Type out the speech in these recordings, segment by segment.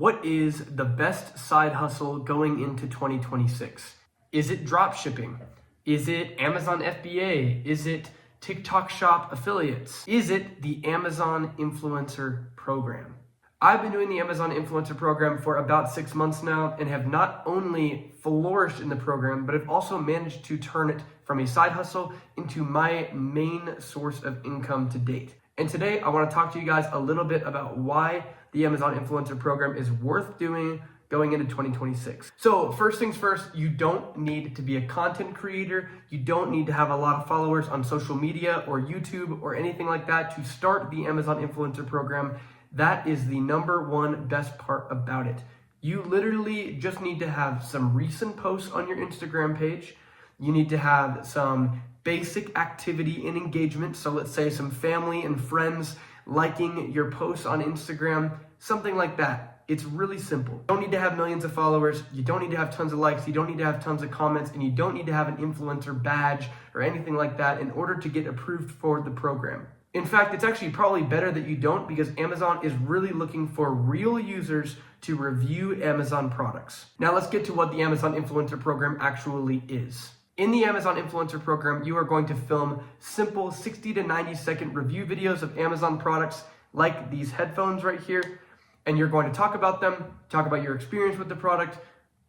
What is the best side hustle going into 2026? Is it drop shipping? Is it Amazon FBA? Is it TikTok Shop affiliates? Is it the Amazon Influencer Program? I've been doing the Amazon Influencer Program for about 6 months now and have not only flourished in the program, but have also managed to turn it from a side hustle into my main source of income to date. And today I want to talk to you guys a little bit about why the Amazon Influencer Program is worth doing going into 2026. So first things first, you don't need to be a content creator. You don't need to have a lot of followers on social media or YouTube or anything like that to start the Amazon Influencer Program. That is the number one best part about it. You literally just need to have some recent posts on your Instagram page. You need to have some basic activity and engagement. So let's say some family and friends liking your posts on Instagram, something like that. It's really simple. You don't need to have millions of followers. You don't need to have tons of likes. You don't need to have tons of comments, and you don't need to have an influencer badge or anything like that in order to get approved for the program. In fact, it's actually probably better that you don't, because Amazon is really looking for real users to review Amazon products. Now let's get to what the Amazon Influencer Program actually is. In the Amazon Influencer Program, you are going to film simple 60 to 90 second review videos of Amazon products like these headphones right here. And you're going to talk about them, talk about your experience with the product,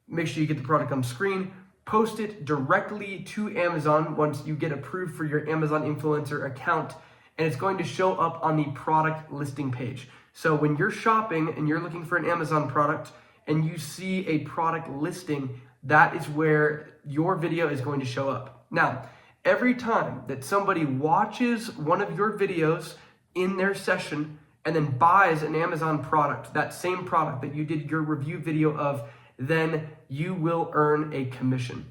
make sure you get the product on screen, post it directly to Amazon once you get approved for your Amazon Influencer account. And it's going to show up on the product listing page. So when you're shopping and you're looking for an Amazon product and you see a product listing, that is where your video is going to show up. Now, every time that somebody watches one of your videos in their session and then buys an Amazon product, that same product that you did your review video of, then you will earn a commission.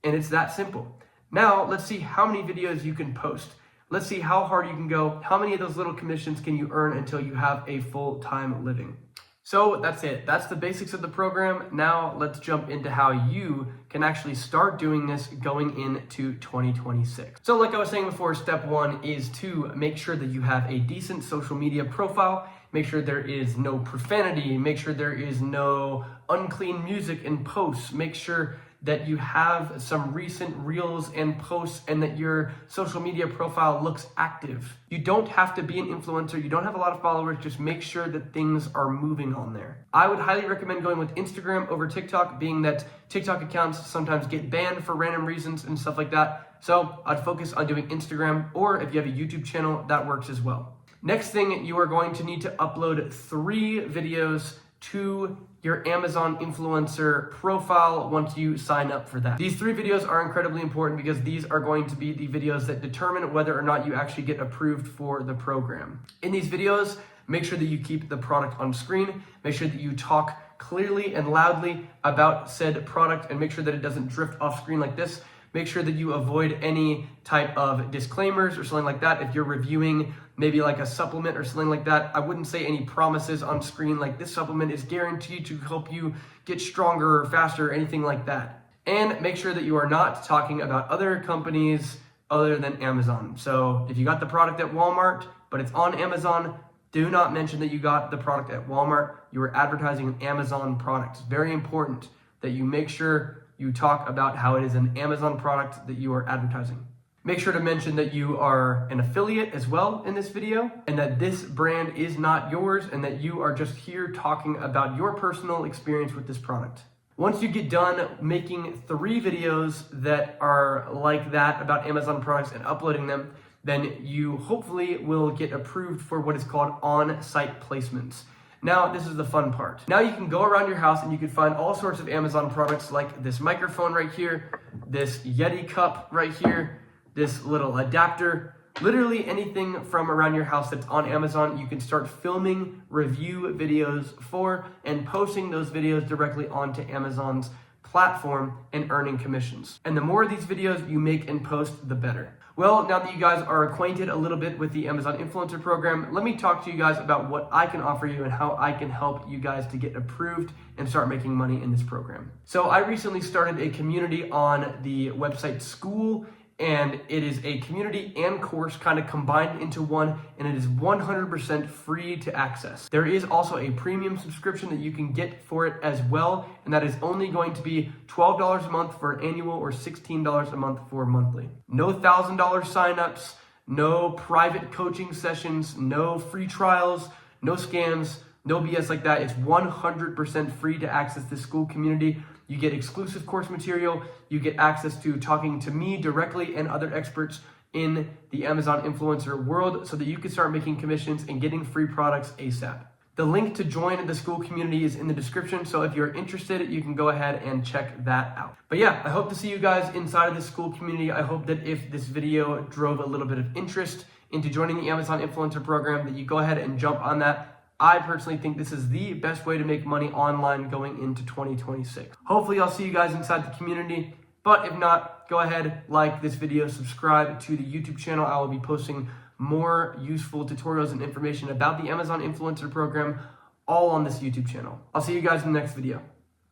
And it's that simple. Now, let's see how many videos you can post. Let's see how hard you can go. How many of those little commissions can you earn until you have a full-time living? So that's it. That's the basics of the program. Now let's jump into how you can actually start doing this going into 2026. So like I was saying before, step one is to make sure that you have a decent social media profile. Make sure there is no profanity. Make sure there is no unclean music in posts. Make sure that you have some recent reels and posts and that your social media profile looks active. You don't have to be an influencer. You don't have a lot of followers. Just make sure that things are moving on there. I would highly recommend going with Instagram over TikTok, being that TikTok accounts sometimes get banned for random reasons and stuff like that. So I'd focus on doing Instagram, or if you have a YouTube channel, that works as well. Next thing, you are going to need to upload 3 videos to your Amazon influencer profile once you sign up for that. These 3 videos are incredibly important because these are going to be the videos that determine whether or not you actually get approved for the program. In these videos, make sure that you keep the product on screen, make sure that you talk clearly and loudly about said product, and make sure that it doesn't drift off screen like this. Make sure that you avoid any type of disclaimers or something like that. If you're reviewing maybe like a supplement or something like that, I wouldn't say any promises on screen like this supplement is guaranteed to help you get stronger or faster or anything like that. And make sure that you are not talking about other companies other than Amazon. So if you got the product at Walmart, but it's on Amazon, do not mention that you got the product at Walmart. You are advertising an Amazon product. It's very important that you make sure you talk about how it is an Amazon product that you are advertising. Make sure to mention that you are an affiliate as well in this video, and that this brand is not yours, and that you are just here talking about your personal experience with this product. Once you get done making 3 videos that are like that about Amazon products and uploading them, then you hopefully will get approved for what is called on-site placements. Now, this is the fun part. Now you can go around your house and you can find all sorts of Amazon products like this microphone right here, this Yeti cup right here, this little adapter, literally anything from around your house that's on Amazon, you can start filming review videos for and posting those videos directly onto Amazon's platform and earning commissions. And the more of these videos you make and post, the better. Well, now that you guys are acquainted a little bit with the Amazon Influencer Program, let me talk to you guys about what I can offer you and how I can help you guys to get approved and start making money in this program. So I recently started a community on the website Skool, and it is a community and course kind of combined into one, and it is 100% free to access. There is also a premium subscription that you can get for it as well, and that is only going to be $12 a month for an annual or $16 a month for monthly. No $1,000 signups, no private coaching sessions, no free trials, no scams, no BS like that. It's 100% free to access this Skool community. You get exclusive course material. You get access to talking to me directly and other experts in the Amazon influencer world so that you can start making commissions and getting free products ASAP. The link to join the Skool community is in the description, so if you're interested, you can go ahead and check that out. But yeah, I hope to see you guys inside of the Skool community. I hope that if this video drove a little bit of interest into joining the Amazon influencer program, that you go ahead and jump on that. I personally think this is the best way to make money online going into 2026. Hopefully I'll see you guys inside the community, but if not, go ahead, like this video, subscribe to the YouTube channel. I will be posting more useful tutorials and information about the Amazon influencer program all on this YouTube channel. I'll see you guys in the next video.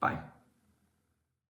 Bye.